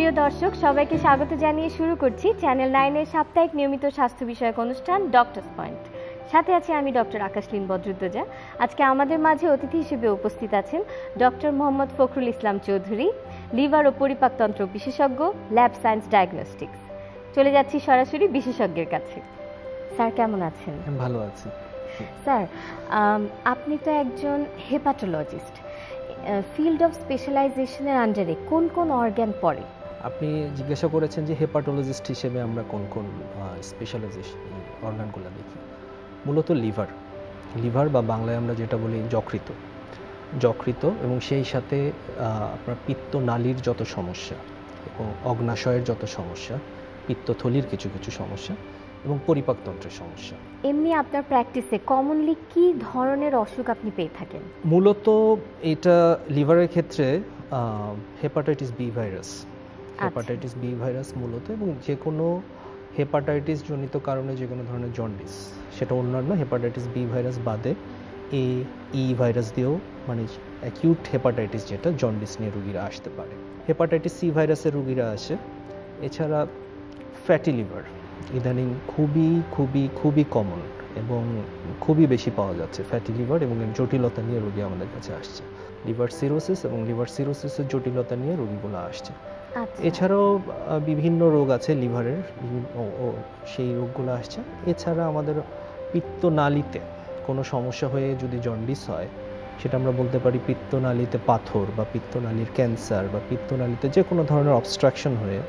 প্রিয় দর্শক, সবাইকে স্বাগত জানিয়ে শুরু করছি চ্যানেল 9 এর সাপ্তাহিক নিয়মিত স্বাস্থ্য বিষয়ক অনুষ্ঠান ডক্টরস পয়েন্ট। সাথে আছি আমি ডক্টর আকাশলীন বদরুদ্দোজা। আজকে আমাদের মাঝে অতিথি হিসেবে উপস্থিত আছেন ডক্টর মোহাম্মদ ফখরুল ইসলাম চৌধুরী, লিভার ও পরিপাকতন্ত্র বিশেষজ্ঞ, ল্যাব সায়েন্স ডায়াগনস্টিক্স। চলে যাচ্ছি সরাসরি বিশেষজ্ঞের কাছে। স্যার কেমন আছেন? ভালো আছি। স্যার, আপনি তো একজন হেপাটোলজিস্ট। ফিল্ড অফ স্পেশালাইজেশনের আন্ডারে কোন কোন অর্গান পড়ে? আপনি জিজ্ঞাসা করেছেন যে হেপাটোলজিস্ট হিসেবে আমরা কোন কোন স্পেশালাইজেশন অর্গানগুলো দেখি। মূলত লিভার বা বাংলায় আমরা যেটা বলি যকৃত এবং সেই সাথে আপনার পিত্তনালীর যত সমস্যা এবং অগ্নাশয়ের যত সমস্যা, পিত্তথলির কিছু কিছু সমস্যা এবং পরিপাকতন্ত্রের সমস্যা। এমনি আপনার প্র্যাকটিসে কমনলি কি ধরনের অসুখ আপনি পেয়ে থাকেন? মূলত এটা লিভারের ক্ষেত্রে হেপাটাইটিস বি ভাইরাস মূলত, এবং যে কোনো হেপাটাইটিস জনিত কারণে যে কোনো ধরনের জন্ডিস, সেটা অন্যান্য হেপাটাইটিস বি ভাইরাস বাদে ই ভাইরাস দিয়েও, মানে অ্যাকিউট হেপাটাইটিস যেটা জন্ডিস নিয়ে রোগীরা আসতে পারে। হেপাটাইটিস সি ভাইরাসের রোগীরা আসে। এছাড়া ফ্যাটি লিভার ইদানিং খুবই কমন এবং খুবই বেশি পাওয়া যাচ্ছে। ফ্যাটি লিভার এবং জটিলতা নিয়ে রোগী আমাদের কাছে আসছে। লিভার সিরোসিসের জটিলতা নিয়ে রোগীগুলো আসছে। এছাড়াও বিভিন্ন রোগ আছে লিভারের, সেই রোগগুলো আসছে। এছাড়া আমাদের পিত্তনালীতে কোনো সমস্যা হয়ে যদি জন্ডিস হয়, সেটা আমরা বলতে পারি পিত্তনালীতে পাথর বা পিত্তনালীর ক্যান্সার বা পিত্তনালীতে যে কোনো ধরনের অবস্ট্রাকশন হয়ে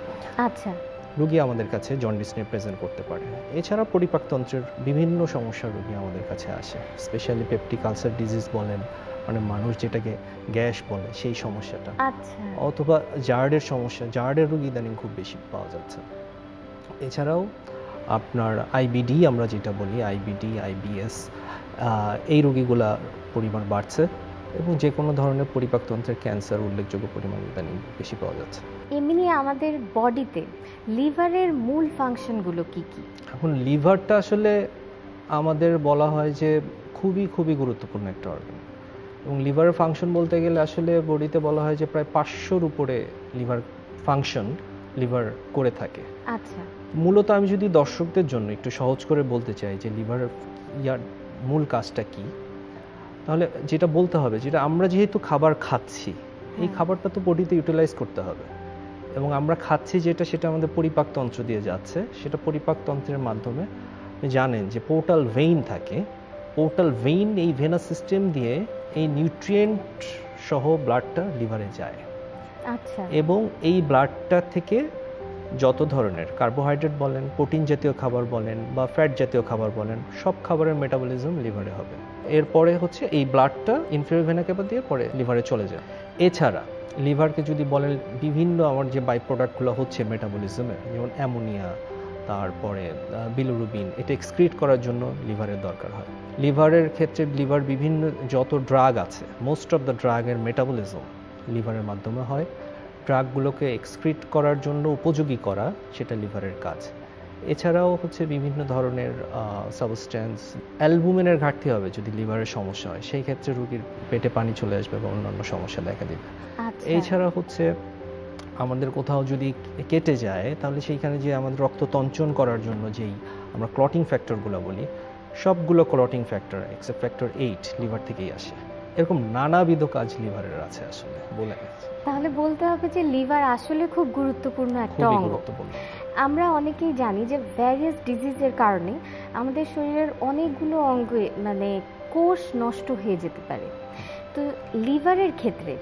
রোগী আমাদের কাছে জন্ডিস নিয়ে প্রেজেন্ট করতে পারে। এছাড়া পরিপাকতন্ত্রের বিভিন্ন সমস্যার রোগী আমাদের কাছে আসে। স্পেশালি পেপটিক আলসার ডিজিজ বলেন, মানে মানুষ যেটাকে গ্যাস বলে, সেই সমস্যাটা, অথবা জার্ডের রোগী ইদানিং খুব বেশি পাওয়া যাচ্ছে। এছাড়াও আপনার আইবিডি, আমরা যেটা বলি আইবিএস, এই রোগীগুলা পরিমাণ বাড়ছে এবং যে কোনো ধরনের পরিপাকতন্ত্রের ক্যান্সার উল্লেখযোগ্য পরিমাণ ইদানিং বেশি পাওয়া যাচ্ছে। এমনি আমাদের বডিতে লিভারের মূল ফাংশনগুলো কি কি? এখন লিভারটা আসলে আমাদের বলা হয় যে খুবই গুরুত্বপূর্ণ একটা অর্গান, এবং লিভারের ফাংশন বলতে গেলে আসলে বডিতে বলা হয় যে প্রায় 500-র উপরে লিভার ফাংশন লিভার করে থাকে। আচ্ছা, মূলত আমি যদি দর্শকদের জন্য একটু সহজ করে বলতে চাই যে লিভারের মূল কাজটা কি, তাহলে যেটা বলতে হবে, যেটা আমরা যেহেতু খাবার খাচ্ছি, এই খাবারটা তো বডিতে ইউটিলাইজ করতে হবে, এবং আমরা খাচ্ছি যেটা, সেটা আমাদের পরিপাকতন্ত্র দিয়ে যাচ্ছে। সেটা পরিপাকতন্ত্রের মাধ্যমে জানেন যে পোর্টাল ভেইন থাকে। পোর্টাল ভেইন, এই ভেনাস সিস্টেম দিয়ে এই নিউট্রিয়েন্ট সহ ব্লাডটা লিভারে যায়। আচ্ছা, এবং এই ব্লাডটা থেকে যত ধরনের কার্বোহাইড্রেট বলেন, প্রোটিন জাতীয় খাবার বলেন বা ফ্যাট জাতীয় খাবার বলেন, সব খাবারের মেটাবলিজম লিভারে হবে। এরপরে হচ্ছে এই ব্লাডটা ইনফেরিয়র ভেনা ক্যাভা দিয়ে পরে লিভারে চলে যায়। এছাড়া লিভারকে যদি বলেন, বিভিন্ন আমার যে বাই প্রোডাক্টগুলো হচ্ছে মেটাবলিজমের, যেমন অ্যামোনিয়া, তারপরে বিলিরুবিন, এটা এক্সক্রিট করার জন্য লিভারের দরকার হয়। লিভারের ক্ষেত্রে লিভার বিভিন্ন যত ড্রাগ আছে, মোস্ট অফ দ্য ড্রাগের মেটাবলিজম লিভারের মাধ্যমে হয়। ড্রাগগুলোকে এক্সক্রিট করার জন্য উপযোগী করা, সেটা লিভারের কাজ। এছাড়াও হচ্ছে বিভিন্ন ধরনের সাবস্ট্যান্স, অ্যালবুমিনের ঘাটতি হবে যদি লিভারের সমস্যা হয়, সেই ক্ষেত্রে রোগীর পেটে পানি চলে আসবে বা অন্যান্য সমস্যা দেখা দিবে। এছাড়া হচ্ছে আমাদের কোথাও যদি কেটে যায়, তাহলে সেইখানে যে আমাদের রক্ত তঞ্চন করার জন্য যেই আমরা ক্লটিং ফ্যাক্টরগুলো বলি, সবগুলো clotting factor except factor 8 liver থেকেই আসে। এরকম নানাবিধ কাজ লিভারের আছে আসলে বলে। তাহলে বলতে হবে যে লিভার আসলে খুব গুরুত্বপূর্ণ একটা অঙ্গ। আমরা অনেকেই জানি যে ভ্যারিয়াস ডিজিজের কারণে আমাদের শরীরের অনেকগুলো অঙ্গ, মানে কোষ নষ্ট হয়ে যেতে পারে। তো লিভারের ক্ষেত্রে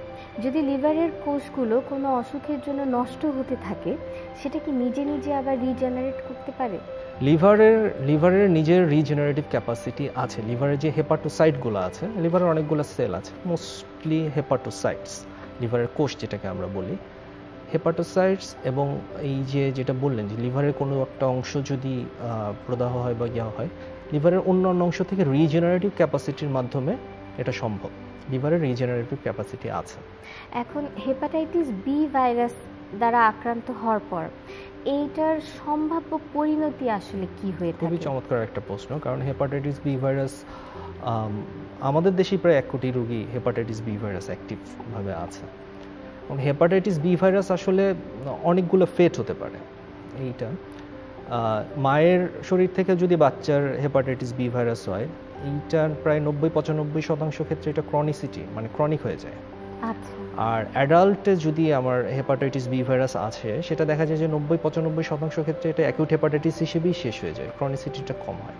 যদি লিভারের কোষগুলো কোনো অসুখের জন্য নষ্ট হতে থাকে, সেটা কি নিজে আবার রিজেনারেট করতে পারে? লিভারের নিজের রিজেনারেটিভ ক্যাপাসিটি আছে। লিভারের যে হেপাটোসাইটগুলো আছে, লিভারের অনেকগুলো সেল আছে, মোস্টলি হেপাটোসাইটস, লিভারের কোষ যেটাকে আমরা বলি, হেপাটোসাইটস। এবং এই যেটা বললেন যে লিভারের কোনো একটা অংশ যদি প্রদাহ হয় বা ইয়া হয়, লিভারের অন্যান্য অংশ থেকে রিজেনারেটিভ ক্যাপাসিটির মাধ্যমে এটা সম্ভব। লিভারের রিজেনারেটিভ ক্যাপাসিটি আছে। এখন হেপাটাইটিস বি ভাইরাস দ্বারা আক্রান্ত হওয়ার পর এইটার সম্ভাব্য পরিণতি আসলে কি হয়ে থাকে? খুবই চমৎকার একটা প্রশ্ন, কারণ হেপাটাইটিস বি ভাইরাস আমাদের দেশে প্রায় 1 কোটি রোগী হেপাটাইটিস বি ভাইরাস অ্যাক্টিভভাবে আছে। হেপাটাইটিস বি ভাইরাস আসলে অনেকগুলো ফেট হতে পারে। এইটা মায়ের শরীর থেকে যদি বাচ্চার হেপাটাইটিস বি ভাইরাস হয়, এইটার প্রায় 90-95% ক্ষেত্রে এটা ক্রনিসিটি মানে ক্রনিক হয়ে যায়। আর অ্যাডাল্টে যদি আমার হেপাটাইটিস বি ভাইরাস আছে, সেটা দেখা যায় যে 90-95% ক্ষেত্রে এটা অ্যাকিউট হেপাটাইটিস হিসেবেই শেষ হয়ে যায়, ক্রনিসিটিটা কম হয়।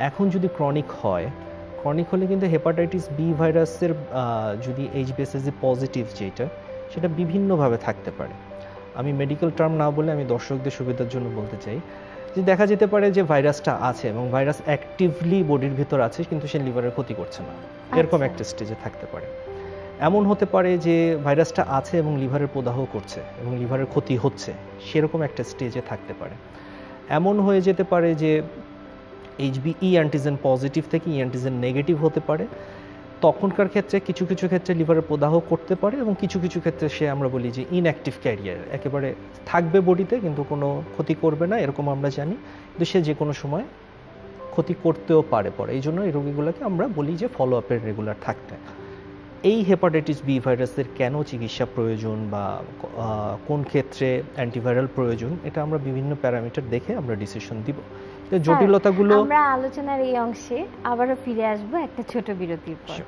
এখন যদি ক্রনিক হয়, ক্রনিক হলে কিন্তু হেপাটাইটিস বি ভাইরাসের যদি এইচবিএসএসি পজিটিভ যেটা, সেটা বিভিন্নভাবে থাকতে পারে। আমি মেডিকেল টার্ম না বলে আমি দর্শকদের সুবিধার জন্য বলতে চাই যে দেখা যেতে পারে যে ভাইরাসটা আছে এবং ভাইরাস অ্যাক্টিভলি বডির ভিতর আছে, কিন্তু সে লিভারের ক্ষতি করছে না, এরকম একটা স্টেজে থাকতে পারে। এমন হতে পারে যে ভাইরাসটা আছে এবং লিভারের প্রদাহ করছে এবং লিভারের ক্ষতি হচ্ছে, সেরকম একটা স্টেজে থাকতে পারে। এমন হয়ে যেতে পারে যে এইচবিই অ্যান্টিজেন পজিটিভ থেকে ই অ্যান্টিজেন নেগেটিভ হতে পারে। তখনকার ক্ষেত্রে কিছু কিছু ক্ষেত্রে লিভারের প্রদাহ করতে পারে এবং কিছু কিছু ক্ষেত্রে সে আমরা বলি যে ইনঅ্যাক্টিভ ক্যারিয়ার, একেবারে থাকবে বডিতে কিন্তু কোনো ক্ষতি করবে না, এরকম আমরা জানি, কিন্তু সে যে কোনো সময় ক্ষতি করতেও পারে পরে। এই জন্য এই রোগীগুলোকে আমরা বলি যে ফলো আপের রেগুলার থাকতে। এই হেপাটাইটিস বি ভাইরাসের কেন চিকিৎসা প্রয়োজন বা কোন ক্ষেত্রে অ্যান্টিভাইরাল প্রয়োজন, এটা আমরা বিভিন্ন প্যারামিটার দেখে আমরা ডিসিশন দিব। জটিলতাগুলো আমরা আলোচনার এই অংশে আবারও ফিরে আসব একটা ছোট বিরতির পর।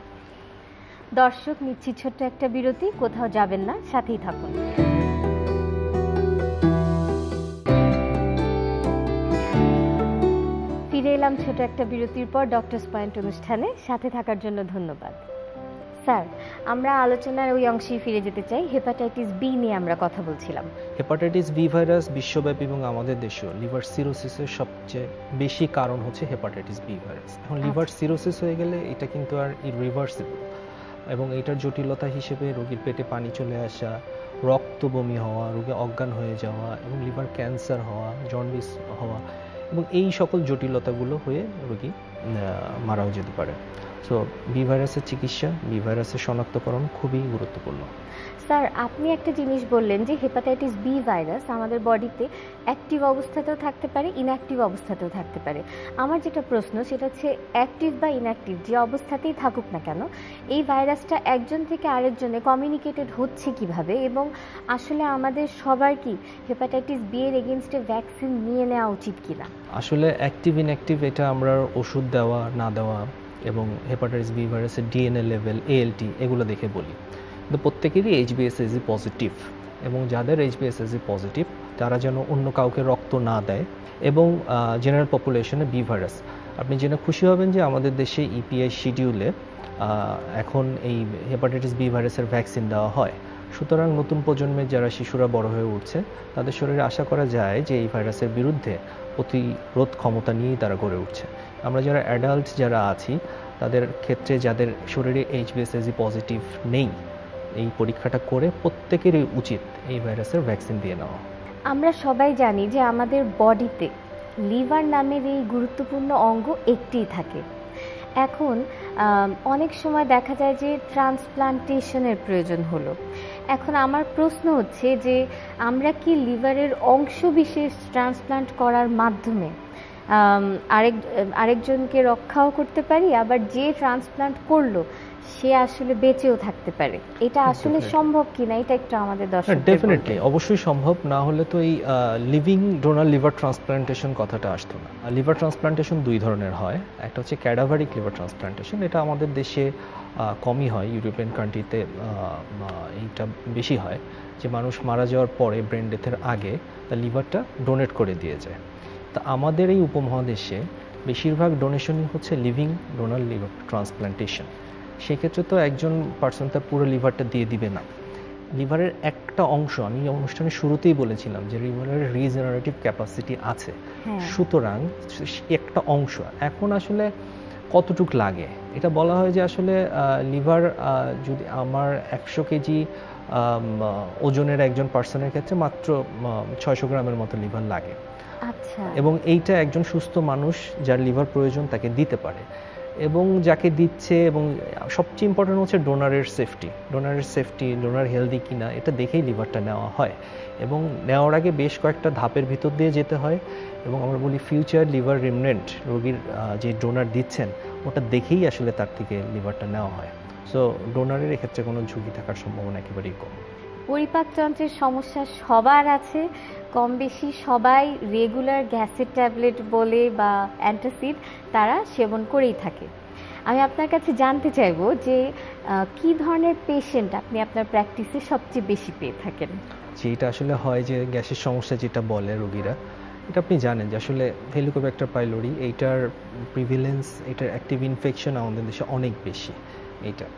দর্শক, নিচ্ছি ছোট্ট একটা বিরতি, কোথাও যাবেন না, সাথেই থাকুন। ফিরে এলাম ছোট একটা বিরতির পর ডক্টরস পয়েন্ট অনুষ্ঠানে। সাথে থাকার জন্য ধন্যবাদ। স্যার, আমরা আলোচনার ওই অংশে ফিরে যেতে চাই। হেপাটাইটিস বি নিয়ে আমরা কথা বলছিলাম। হেপাটাইটিস বি ভাইরাস বিশ্বব্যাপী এবং আমাদের দেশেও লিভার সিরোসিসের সবচেয়ে বেশি কারণ হচ্ছে হেপাটাইটিস বি ভাইরাস। এখন লিভার সিরোসিস হয়ে গেলে এটা কিন্তু আর ইরিভার্সিবল, এবং এটার জটিলতা হিসেবে রোগীর পেটে পানি চলে আসা, রক্ত বমি হওয়া, রোগী অজ্ঞান হয়ে যাওয়া এবং লিভার ক্যান্সার হওয়া, জন্ডিস হওয়া, এবং এই সকল জটিলতাগুলো হয়ে রোগী মারাও যেতে পারে। সো বি ভাইরাসের চিকিৎসা, বি ভাইরাসের শনাক্তকরণ খুবই গুরুত্বপূর্ণ। স্যার, আপনি একটা জিনিস বললেন যে হেপাটাইটিস বি ভাইরাস আমাদের বডিতে অ্যাক্টিভ অবস্থাতেও থাকতে পারে, ইনঅ্যাক্টিভ অবস্থাতেও থাকতে পারে। আমার যেটা প্রশ্ন সেটা হচ্ছে অ্যাক্টিভ বা ইনঅ্যাক্টিভ যে অবস্থাতেই থাকুক না কেন, এই ভাইরাসটা একজন থেকে আরেকজনে কমিউনিকেটেড হচ্ছে কিভাবে, এবং আসলে আমাদের সবার কি হেপাটাইটিস বি এর এগেইনস্টে ভ্যাকসিন নিয়ে নেওয়া উচিত কিনা? আসলে অ্যাক্টিভ ইনঅ্যাক্টিভ এটা আমরা ওষুধ দেওয়া না দেওয়া এবং হেপাটাইটিস বি ভাইরাসের ডিএনএ লেভেল, এএলটি এগুলো দেখে বলি। কিন্তু প্রত্যেকেরই এইচবিএসএসি পজিটিভ, এবং যাদের এইচবিএসএসি পজিটিভ তারা যেন অন্য কাউকে রক্ত না দেয়, এবং জেনারেল পপুলেশনে বি ভাইরাস। আপনি জেনে খুশি হবেন যে আমাদের দেশে ইপিআই শিডিউলে এখন এই হেপাটাইটিস বি ভাইরাসের ভ্যাকসিন দেওয়া হয়। সুতরাং নতুন প্রজন্মের যারা শিশুরা বড় হয়ে উঠছে তাদের শরীরে আশা করা যায় যে এই ভাইরাসের বিরুদ্ধে প্রতিরোধ ক্ষমতা নিয়েই তারা গড়ে উঠছে। আমরা যারা অ্যাডাল্ট যারা আছি তাদের ক্ষেত্রে যাদের শরীরে এইচবিএসএসি পজিটিভ নেই, এই পরীক্ষাটা করে প্রত্যেকেরই উচিত এই ভাইরাসের ভ্যাকসিন দিয়ে নেওয়া। আমরা সবাই জানি যে আমাদের বডিতে লিভার নামের এই গুরুত্বপূর্ণ অঙ্গ একটিই থাকে। এখন অনেক সময় দেখা যায় যে ট্রান্সপ্লান্টেশনের প্রয়োজন হলো। এখন আমার প্রশ্ন হচ্ছে যে আমরা কি লিভারের অংশ বিশেষ ট্রান্সপ্লান্ট করার মাধ্যমে আরেকজনকে রক্ষাও করতে পারি, আবার যে ট্রান্সপ্লান্ট করলো সে আসলে বেঁচেও থাকতে পারে? এটা আসলে সম্ভব কিনা এটা একটু আমাদের দর্শকদের ডেফিনেটলি অবশ্যই সম্ভব, না হলে তো এই লিভিং ডোনার লিভার ট্রান্সপ্লান্টেশন কথাটা আসতো না। লিভার ট্রান্সপ্লান্টেশন দুই ধরনের হয়, একটা হচ্ছে ক্যাডাভারিক লিভার ট্রান্সপ্লান্টেশন, এটা আমাদের দেশে কমই হয়, ইউরোপিয়ান কান্ট্রিতে এইটা বেশি হয়, যে মানুষ মারা যাওয়ার পরে ব্রেন ডেথের আগে তার লিভারটা ডোনেট করে দিয়ে যায়। তা আমাদের এই উপমহাদেশে বেশিরভাগ ডোনেশনই হচ্ছে লিভিং ডোনার লিভার ট্রান্সপ্লান্টেশন। সেক্ষেত্রে তো একজন পার্সন তার পুরো লিভারটা দিয়ে দিবে না, লিভারের একটা অংশ, আমি অনুষ্ঠানের শুরুতেই বলেছিলাম যে লিভারের রিজেনারেটিভ ক্যাপাসিটি আছে, সুতরাং একটা অংশ। এখন আসলে কতটুক লাগে এটা বলা হয় যে আসলে লিভার যদি আমার 100 কেজি ওজনের একজন পার্সনের ক্ষেত্রে মাত্র 600 গ্রামের মতো লিভার লাগে। আচ্ছা। এবং এইটা একজন সুস্থ মানুষ যার লিভার প্রয়োজন তাকে দিতে পারে, এবং যাকে দিচ্ছে, এবং সবচেয়ে ইম্পর্টেন্ট হচ্ছে ডোনারের সেফটি, ডোনার হেলদি কিনা এটা দেখেই লিভারটা নেওয়া হয়, এবং নেওয়ার আগে বেশ কয়েকটা ধাপের ভিতর দিয়ে যেতে হয়, এবং আমরা বলি ফিউচার লিভার রিমনেন্ট, রোগীর যে ডোনার দিচ্ছেন ওটা দেখেই আসলে তার থেকে লিভারটা নেওয়া হয়। সো ডোনারের এক্ষেত্রে কোনো ঝুঁকি থাকার সম্ভাবনা একেবারেই কম। পরিপাকতন্ত্রের সমস্যা সবার আছে, কম বেশি সবাই রেগুলার গ্যাসের ট্যাবলেট বলে বা অ্যান্টাসিড তারা সেবন করেই থাকে। আমি আপনার কাছে জানতে চাইবো যে কি ধরনের পেশেন্ট আপনি আপনার প্র্যাকটিসে সবচেয়ে বেশি পেয়ে থাকেন? যেটা আসলে হয় যে গ্যাসের সমস্যা যেটা বলে রোগীরা, এটা আপনি জানেন যে আসলে হেলিকোব্যাক্টার পাইলোরি এইটার প্রিভিলেন্স, এটার অ্যাক্টিভ ইনফেকশন আমাদের দেশে অনেক বেশি। এইটা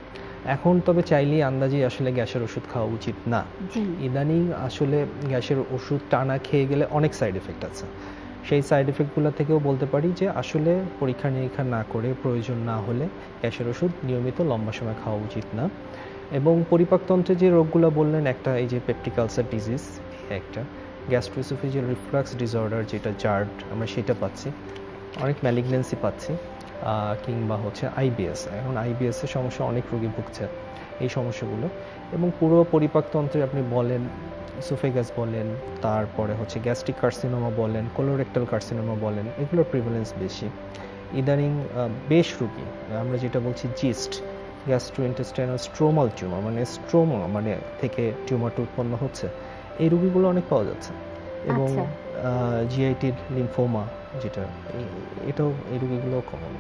এখন তবে চাইলেই আন্দাজে আসলে গ্যাসের ওষুধ খাওয়া উচিত না। ইদানিং আসলে গ্যাসের ওষুধ টানা খেয়ে গেলে অনেক সাইড এফেক্ট আছে। সেই সাইড এফেক্টগুলো থেকেও বলতে পারি যে আসলে পরীক্ষা নিরীক্ষা না করে প্রয়োজন না হলে গ্যাসের ওষুধ নিয়মিত লম্বা সময় খাওয়া উচিত না। এবং পরিপাকতন্ত্রে যে রোগগুলো বললেন, একটা এই যে পেপটিক আলসার ডিজিজ, একটা গ্যাস্ট্রোএসোফেজিয়াল রিফ্লাক্স ডিসঅর্ডার যেটা জার্ড, আমরা সেটা পাচ্ছি, অনেক ম্যালিগন্যান্সি পাচ্ছি, কিংবা হচ্ছে আইবিএস। এখন আইবিএসের সমস্যা অনেক রোগী ভুগছে এই সমস্যাগুলো। এবং পুরো পরিপাকতন্ত্রে আপনি বলেন, ইসোফেগাস বলেন, তারপরে হচ্ছে গ্যাস্ট্রিক কার্সিনোমা বলেন, কোলোরেক্টাল কার্সিনোমা বলেন, এগুলোর প্রিভ্যালেন্স বেশি। ইদানিং বেশ রোগী, আমরা যেটা বলছি জিস্ট, গ্যাস্ট্রোইন্টেস্টাইনাল স্ট্রোমাল টিউমার, মানে স্ট্রোমা মানে থেকে টিউমারটা উৎপন্ন হচ্ছে, এই রোগীগুলো অনেক পাওয়া যাচ্ছে। এবং জিআইটি লিম্ফোমা যেটা, এটাও এই রোগীগুলোও কমন।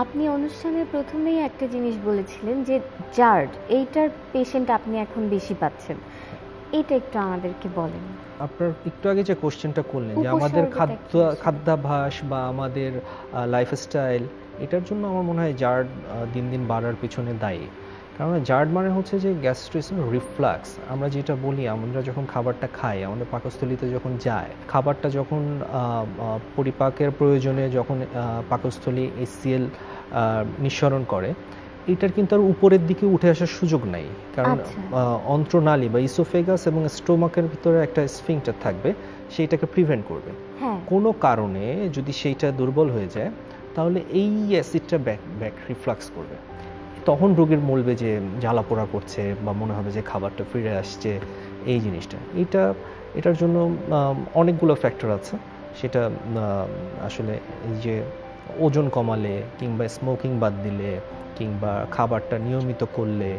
আপনি অনুষ্ঠানের প্রথমেই একটা জিনিস বলেছিলেন যে জার্ড, এইটার পেশেন্ট আপনি এখন বেশি পাচ্ছেন, এটা একটু আমাদেরকে বলেন। আপনার একটু আগে যে কোশ্চেনটা করলেন যে আমাদের খাদ্যাভ্যাস বা আমাদের লাইফস্টাইল, এটার জন্য আমার মনে হয় জার্ড দিন দিন বাড়ার পিছনে দায়ী। কারণ জার্ড মানে হচ্ছে যে গ্যাস্ট্রোএসোফেজিয়াল রিফ্লাক্স। আমরা যেটা বলি, আমরা যখন খাবারটা খাই, আমাদের পাকস্থলিতে যখন যায়, খাবারটা যখন পরিপাকের প্রয়োজনে যখন পাকস্থলী HCl নিঃসরণ করে, এটার কিন্তু আর উপরের দিকে উঠে আসার সুযোগ নাই। কারণ অন্ত্রনালী বা ইসোফেগাস এবং স্টোমাকের ভিতরে একটা স্ফিংক্টার থাকবে, সেইটাকে প্রিভেন্ট করবে। কোনো কারণে যদি সেইটা দুর্বল হয়ে যায়, তাহলে এই অ্যাসিডটা ব্যাক রিফ্লাক্স করবে। তখন রোগীর বলবে যে জ্বালা পোড়া করছে বা মনে হবে যে খাবারটা ফিরে আসছে, এই জিনিসটা। এটার জন্য অনেকগুলো ফ্যাক্টর আছে। সেটা আসলে এই যে ওজন কমালে, কিংবা স্মোকিং বাদ দিলে, কিংবা খাবারটা নিয়মিত করলে,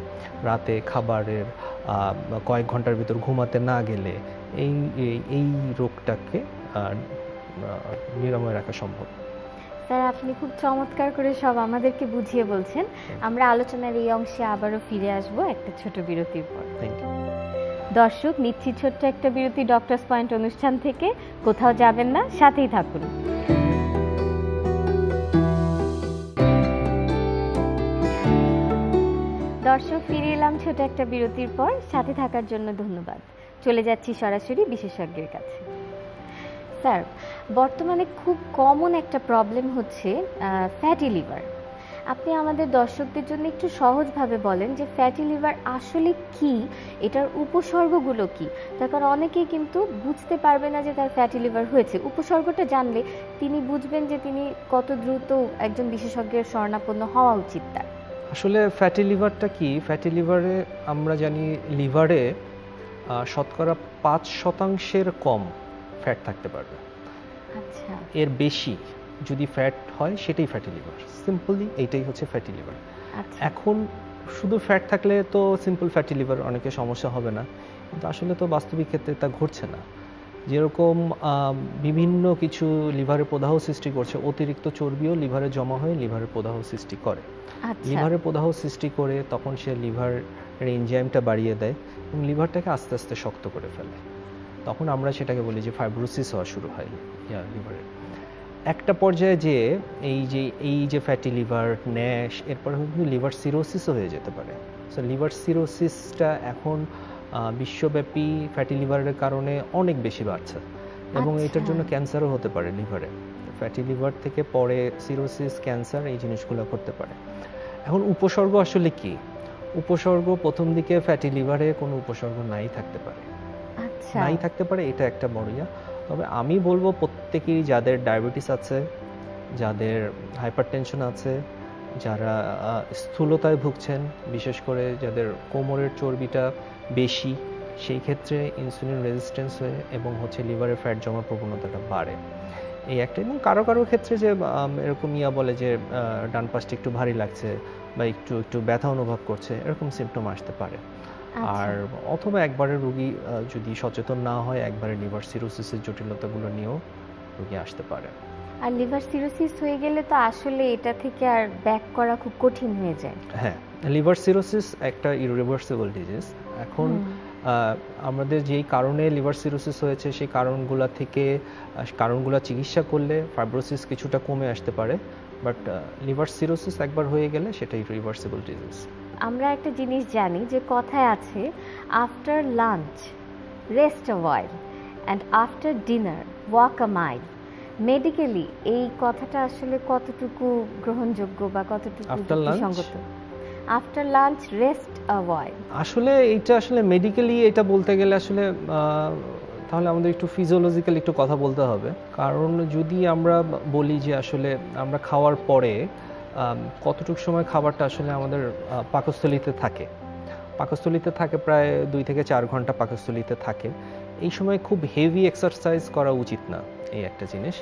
রাতে খাবারের কয়েক ঘন্টার ভিতর ঘুমাতে না গেলে এই রোগটাকে নিরাময় রাখা সম্ভব। স্যার, আপনি খুব চমৎকার করে সব আমাদেরকে বুঝিয়ে বলছেন। আমরা আলোচনার এই অংশে আবারও ফিরে আসব একটা ছোট বিরতির পর। দর্শক, নিচ্ছি ছোট্ট একটা বিরতি ডক্টরস পয়েন্ট অনুষ্ঠান থেকে। কোথাও যাবেন না, সাথেই থাকুন। দর্শক, ফিরে এলাম ছোট একটা বিরতির পর। সাথে থাকার জন্য ধন্যবাদ। চলে যাচ্ছি সরাসরি বিশেষজ্ঞের কাছে। স্যার, বর্তমানে খুব কমন একটা প্রবলেম হচ্ছে ফ্যাটি লিভার। আপনি আমাদের দর্শকদের জন্য একটু সহজভাবে বলেন যে ফ্যাটি লিভার আসলে কি, এটার উপসর্গগুলো কি। তার কারণ অনেকেই কিন্তু বুঝতে পারবে না যে তার ফ্যাটি লিভার হয়েছে। উপসর্গটা জানলে তিনি বুঝবেন যে তিনি কত দ্রুত একজন বিশেষজ্ঞের শরণাপন্ন হওয়া উচিত তার। আসলে ফ্যাটি লিভারটা কি? ফ্যাটি লিভারে আমরা জানি লিভারে শতকরা 5% কম ফ্যাট থাকতে পারবে। আচ্ছা, এর বেশি যদি ফ্যাট হয় সেটাই ফ্যাটি লিভার। সিম্পলি এইটাই হচ্ছে ফ্যাটি লিভার। এখন শুধু ফ্যাট থাকলে তো সিম্পল ফ্যাটি লিভার, অনেকের সমস্যা হবে না, কিন্তু আসলে তো বাস্তবিক ক্ষেত্রে তা ঘটছে না। যেরকম বিভিন্ন কিছু লিভারে প্রদাহ সৃষ্টি করছে, অতিরিক্ত চর্বিও লিভারে জমা হয়ে লিভারে প্রদাহ সৃষ্টি করে। লিভারে প্রদাহ সৃষ্টি করে তখন সে লিভারের এনজাইমটা বাড়িয়ে দেয় এবং লিভারটাকে আস্তে আস্তে শক্ত করে ফেলে। তখন আমরা সেটাকে বলি যে ফাইব্রোসিস হওয়া শুরু হয় লিভারের। একটা পর্যায়ে যে এই যে ফ্যাটি লিভার, ন্যাশ, এরপরে কিন্তু লিভার সিরোসিসও হয়ে যেতে পারে। সো লিভার সিরোসিসটা এখন বিশ্বব্যাপী ফ্যাটি লিভারের কারণে অনেক বেশি বাড়ছে এবং এটার জন্য ক্যান্সারও হতে পারে লিভারে। ফ্যাটি লিভার থেকে পরে সিরোসিস, ক্যান্সার, এই জিনিসগুলো করতে পারে। এখন উপসর্গ আসলে কি? উপসর্গ প্রথম দিকে ফ্যাটি লিভারে কোনো উপসর্গ নাই থাকতে পারে, এটা একটা বড় ইয়া। তবে আমি বলবো প্রত্যেকেই, যাদের ডায়াবেটিস আছে, যাদের হাইপারটেনশন আছে, যারা স্থূলতায় ভুগছেন, বিশেষ করে যাদের কোমরের চর্বিটা বেশি, সেই ক্ষেত্রে ইনসুলিন রেজিস্ট্যান্স হয়ে এবং হচ্ছে লিভারে ফ্যাট জমার প্রবণতাটা বাড়ে, এই একটা। এবং কারো কারো ক্ষেত্রে যে এরকম বলে যে ডান পাশটা একটু ভারী লাগছে বা একটু ব্যথা অনুভব করছে, এরকম সিমটম আসতে পারে। আর অথবা একবারে রোগী যদি সচেতন না হয় একবারে লিভার সিরোসিসের জটিলতাগুলো নিয়েও রোগী আসতে পারে। আর লিভার সিরোসিস হয়ে গেলে তো আসলে এটা থেকে আর ব্যাক করা খুব কঠিন হয়ে যায়। হ্যাঁ, লিভার সিরোসিস একটা ইরিভার্সিবল ডিজিজ। এখন আমাদের যেই কারণে লিভার সিরোসিস হয়েছে সেই কারণগুলো চিকিৎসা করলে ফাইব্রোসিস কিছুটা কমে আসতে পারে, বাট লিভার সিরোসিস একবার হয়ে গেলে সেটা ইরিভার্সিবল ডিজিজ। আমরা একটা জিনিস জানি যে কথায় আছে, after lunch rest a while and after dinner walk a mile. Medically এই কথাটা আসলে কতটুকু গ্রহণযোগ্য বা কতটুকু যুক্তিসঙ্গত? আফটার লাঞ্চ রেস্ট আ ওয়াইল, আসলে এইটা আসলে মেডিকেলি এটা বলতে গেলে আসলে তাহলে আমাদের একটু ফিজিওলজিক্যাল একটু কথা বলতে হবে। কারণ যদি আমরা বলি যে আসলে আমরা খাওয়ার পরে কতটুকু সময় খাবারটা আসলে আমাদের পাকস্থলীতে থাকে প্রায় 2 থেকে 4 ঘন্টা পাকস্থলীতে থাকে। এই সময় খুব হেভি এক্সারসাইজ করা উচিত না, এই একটা জিনিস।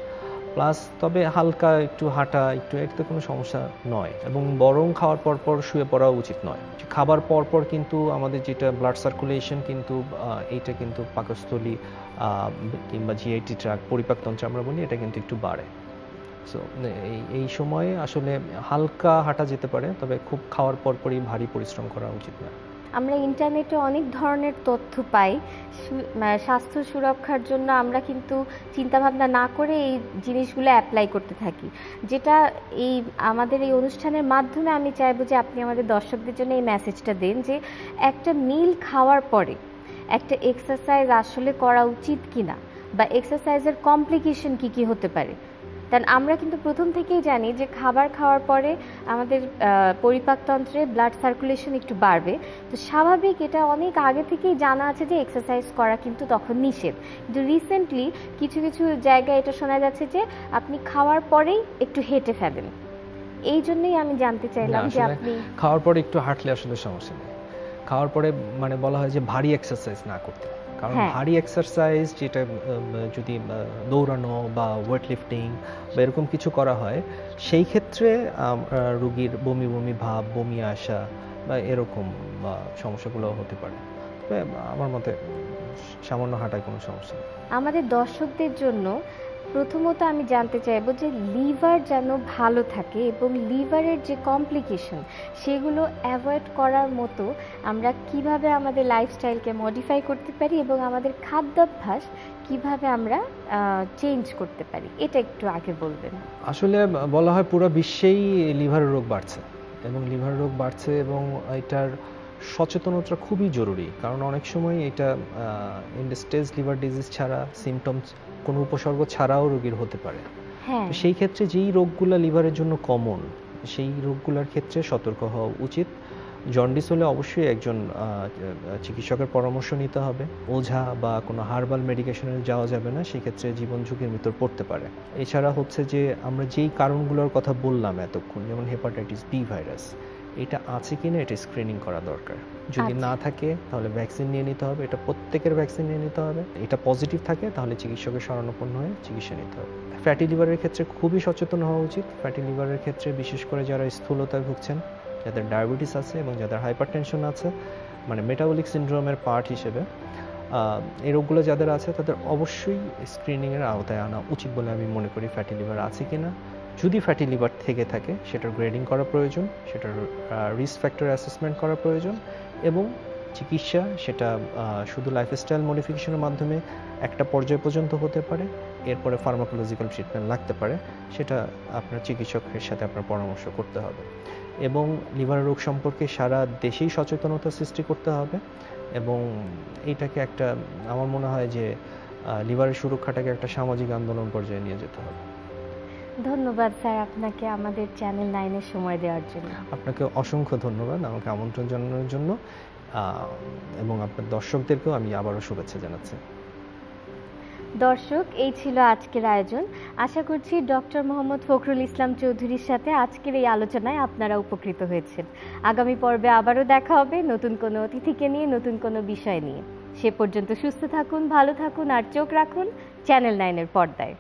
প্লাস তবে হালকা একটু হাঁটা এতে কোনো সমস্যা নয়, এবং বরং খাওয়ার পর শুয়ে পড়া উচিত নয়। খাবার পর কিন্তু আমাদের যেটা ব্লাড সার্কুলেশন কিন্তু এইটা কিন্তু পাকস্থলী কিংবা জিআইটি ট্র্যাক্ট পরিপাকতন্ত্র আমরা বলি, এটা কিন্তু একটু বাড়ে। সো এই সময়ে আসলে হালকা হাঁটা যেতে পারে, তবে খুব খাওয়ার পরই ভারী পরিশ্রম করা উচিত না। আমরা ইন্টারনেটে অনেক ধরনের তথ্য পাই স্বাস্থ্য সুরক্ষার জন্য, আমরা কিন্তু চিন্তাভাবনা না করে এই জিনিসগুলো অ্যাপ্লাই করতে থাকি, যেটা আমাদের এই অনুষ্ঠানের মাধ্যমে আমি চাইবো যে আপনি আমাদের দর্শকদের জন্য এই মেসেজটা দেন যে একটা মিল খাওয়ার পরে একটা এক্সারসাইজ আসলে করা উচিত কিনা, বা এক্সারসাইজের কমপ্লিকেশন কি হতে পারে। কারণ আমরা কিন্তু প্রথম থেকেই জানি যে খাবার খাওয়ার পরে আমাদের পরিপাকতন্ত্রে ব্লাড সার্কুলেশন একটু বাড়বে, তো স্বাভাবিক এটা অনেক আগে থেকেই জানা আছে যে এক্সারসাইজ করা কিন্তু তখন নিষেধ। কিন্তু রিসেন্টলি কিছু জায়গায় এটা শোনা যাচ্ছে যে আপনি খাওয়ার পরেই একটু হেঁটে ফেলেন। এই জন্যই আমি জানতে চাইলাম যে আপনি খাওয়ার পরে একটু হাঁটলে আসলে সমস্যা নেই। খাওয়ার পরে মানে বলা হয় যে ভারী এক্সারসাইজ না করতে, কারণ ভারী এক্সারসাইজ যেটা যদি দৌড়ানো বা ওয়েট লিফটিং বা এরকম কিছু করা হয়, সেই ক্ষেত্রে রোগীর বমি ভাব, বমি আসা বা এরকম সমস্যাগুলো হতে পারে। তবে আমার মতে সামান্য হাঁটায় কোনো সমস্যা নেই। আমাদের দর্শকদের জন্য প্রথমত আমি জানতে চাইবো যে লিভার যেন ভালো থাকে এবং লিভারের যে কমপ্লিকেশন সেগুলো অ্যাভয়েড করার মতো আমরা কিভাবে আমাদের লাইফস্টাইলকে মডিফাই করতে পারি এবং আমাদের খাদ্যাভ্যাস কিভাবে আমরা চেঞ্জ করতে পারি, এটা একটু আগে বলবেন। আসলে বলা হয় পুরো বিশ্বেই লিভারের রোগ বাড়ছে, এবং এটার সচেতনতা খুবই জরুরি। কারণ অনেক সময় এটা এন্ড স্টেজ লিভার ডিজিজ ছাড়া, সিমটমস কোনো উপসর্গ ছাড়াও রোগীর হতে পারে। সেই ক্ষেত্রে যেই রোগগুলো লিভারের জন্য কমন, সেই রোগগুলোর ক্ষেত্রে সতর্ক হওয়া উচিত। জন্ডিস হলে অবশ্যই একজন চিকিৎসকের পরামর্শ নিতে হবে। ওঝা বা কোনো হার্বাল মেডিকেশনে যাওয়া যাবে না, সেক্ষেত্রে জীবন ঝুঁকির ভিতর পড়তে পারে। এছাড়া হচ্ছে যে আমরা যেই কারণগুলোর কথা বললাম এতক্ষণ, যেমন হেপাটাইটিস বি ভাইরাস, এটা আছে কিনা এটা স্ক্রিনিং করা দরকার। যদি না থাকে তাহলে ভ্যাকসিন নিয়ে নিতে হবে, এটা প্রত্যেকের ভ্যাকসিন নিয়ে নিতে হবে। এটা পজিটিভ থাকে তাহলে চিকিৎসকের শরণাপন্ন হয়ে চিকিৎসা নিতে হবে। ফ্যাটি লিভারের ক্ষেত্রে খুবই সচেতন হওয়া উচিত। ফ্যাটি লিভারের ক্ষেত্রে বিশেষ করে যারা স্থূলতায় ভুগছেন, যাদের ডায়াবেটিস আছে এবং যাদের হাইপারটেনশন আছে, মানে মেটাবলিক সিনড্রোমের পার্ট হিসেবে এই রোগগুলো যাদের আছে তাদের অবশ্যই স্ক্রিনিংয়ের আওতায় আনা উচিত বলে আমি মনে করি। ফ্যাটি লিভার আছে কিনা, যদি ফ্যাটি লিভার থেকে থাকে সেটার গ্রেডিং করা প্রয়োজন, সেটার রিস্ক ফ্যাক্টর অ্যাসেসমেন্ট করা প্রয়োজন, এবং চিকিৎসা সেটা শুধু লাইফস্টাইল মডিফিকেশনের মাধ্যমে একটা পর্যায় পর্যন্ত হতে পারে, এরপরে ফার্মাকোলজিক্যাল ট্রিটমেন্ট লাগতে পারে, সেটা আপনার চিকিৎসকের সাথে আপনার পরামর্শ করতে হবে। এবং লিভার রোগ সম্পর্কে সারা দেশেই সচেতনতা সৃষ্টি করতে হবে, এবং এইটাকে একটা আমার মনে হয় যে লিভারের সুরক্ষাটাকে একটা সামাজিক আন্দোলন পর্যায়ে নিয়ে যেতে হবে। ধন্যবাদ স্যার আপনাকে আমাদের চ্যানেল 9-এর সময় দেওয়ার জন্য। আপনাকে অসংখ্য ধন্যবাদ আমাকে আমন্ত্রণ জানানোর জন্য, এবং আপনার দর্শকদেরকেও আমি আবারও শুভেচ্ছা জানাচ্ছি। দর্শক, এই ছিল আজকের আয়োজন। আশা করছি ডক্টর মোহাম্মদ ফখরুল ইসলাম চৌধুরীর সাথে আজকের এই আলোচনায় আপনারা উপকৃত হয়েছেন। আগামী পর্বে আবারও দেখা হবে নতুন কোনো অতিথিকে নিয়ে, নতুন কোনো বিষয় নিয়ে। সে পর্যন্ত সুস্থ থাকুন, ভালো থাকুন, আর চোখ রাখুন চ্যানেল 9-এর পর্দায়।